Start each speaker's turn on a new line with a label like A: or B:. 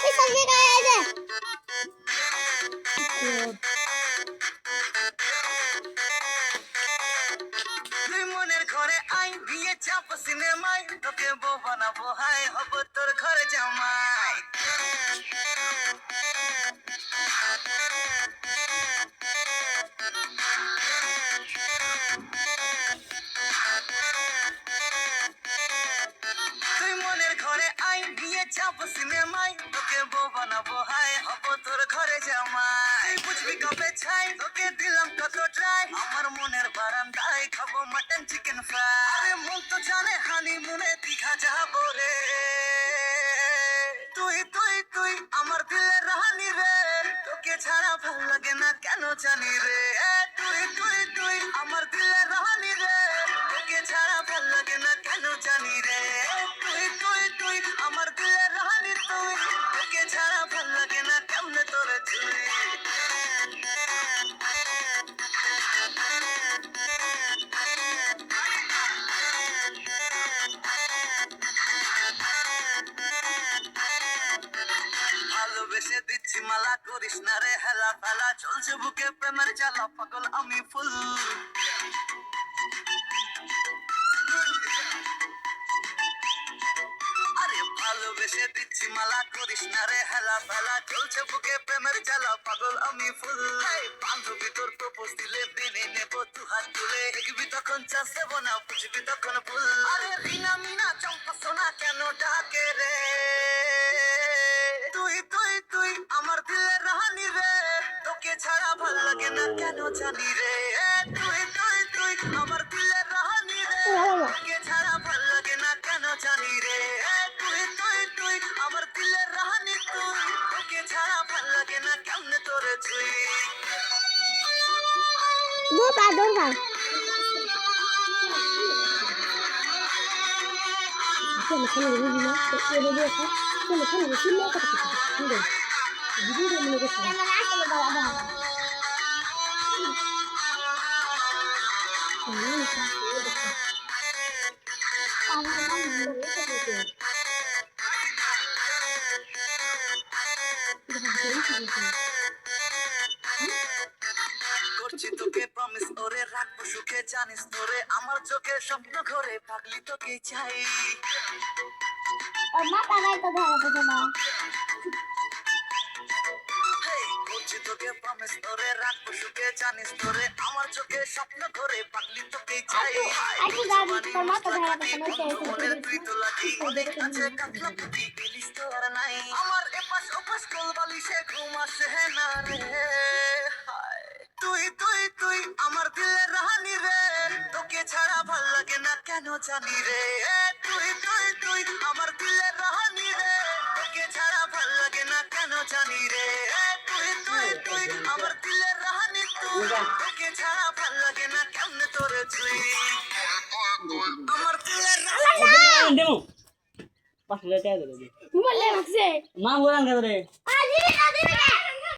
A: পিছন দিকে এই যে
B: তুই মনের ঘরে আই বিয়ে চাপ সিনেমায় তোকে বউ বানাবো হাই হব তোর ঘরে জামাই তুই মনের ঘরে আই বিয়ে চাপ সিনেমায় তোকে বউ বানাবো হাই হব তোর ঘরে জামাই তুই বুঝবি কবে ছাই তোকে দিলাম কত ট্রাই আমার মনের বারান্দায় খাবো মাটন চিকেন ফ্রাই আরে মন তো জানে হানিমুনে দীঘা যাবো রে তুই তুই তুই আমার দিলের রানী রে তোকে ছাড়া ভাল লাগে না কেন জানি রে তুই তুই তুই আমার দিলের রানী রে তোকে ছাড়া ভাল লাগে না কেন জানি রে তুই তুই তুই আমার দিলের রানী তুই তোকে ছাড়া ভাল লাগে না কেমনে তোরে তুই ভালোবেসে দিচ্ছি মালা করিস না রে হেলা ফেলা চলছে বুকে প্রেমের জ্বালা পাগল আমি ফুল আরে ভালোবেসে দিচ্ছি মালা করিস না রে হেলা ফেলা চলছে বুকে প্রেমের জ্বালা পাগল আমি ফুল বান্ধবী তোর প্রপোজ দিলে মেনে নেবো তু হাত তুলে দেখবি তখন চাষ দেবো না বুঝবি তখন ফুল আরে রিনা মিনা চম্পা সোনা কেন ডাকে রে তুই তুই তুই আমার দিলের রানী রে তোকে ছাড়া ভাল লাগে না কেন জানি রে তুই তুই তুই আমার দিলের রানী রে তোকে ছাড়া ভাল লাগে না কেন জানি রে তুই তুই তুই আমার দিলের রানী তুই তোকে ছাড়া ভাল লাগে না কেমনে তোরে তুই
A: দুটা দুটা চলো চলো বুঝি না চলো দেখো চলো চলো বুঝি না কত কিছু ঠিক আছে ভিডিও মনে করতে ক্যামেরা আসলে বাবা বাবা
B: করছি তোকে প্রমিস ওরে রাখবো সুখে জানিস তোরে আমার চোখে স্বপ্ন ঘরে পাগলি তোকে চাই
A: ওর মাথা নাই তো ধরা তো না
B: করছি তোকে প্রমিস ওরে রাখবো সুখে জানিস তোরে আমার চোখে স্বপ্ন ঘরে পাগলি তোকে চাই
A: আচ্ছা দাদি তোর মাথা ধরা তো না
B: মনের তুই তো লাগি অনেক আছে কাতলা পুতি গেলিস তো আর নাই আমার এপাশ ওপাশ কোল বালিশে ঘুম আসে না রে তুই তুই তুই আমার দিলের রানী রে তোকে ছাড়া ভাল লাগে না কেন জানি রে তুই তুই তুই আমার দিলের রানী রে তোকে ছাড়া ভাল লাগে না কেন জানি রে তুই তুই তুই আমার দিলের রানী তুই তোকে ছাড়া ভাল লাগে না কেমনে তোরে তুই আমার দিলের রানী
C: দেবো 500 টাকা দেবো
A: বলে রাখছে
C: মা বলান কে রে
A: আ দিবি না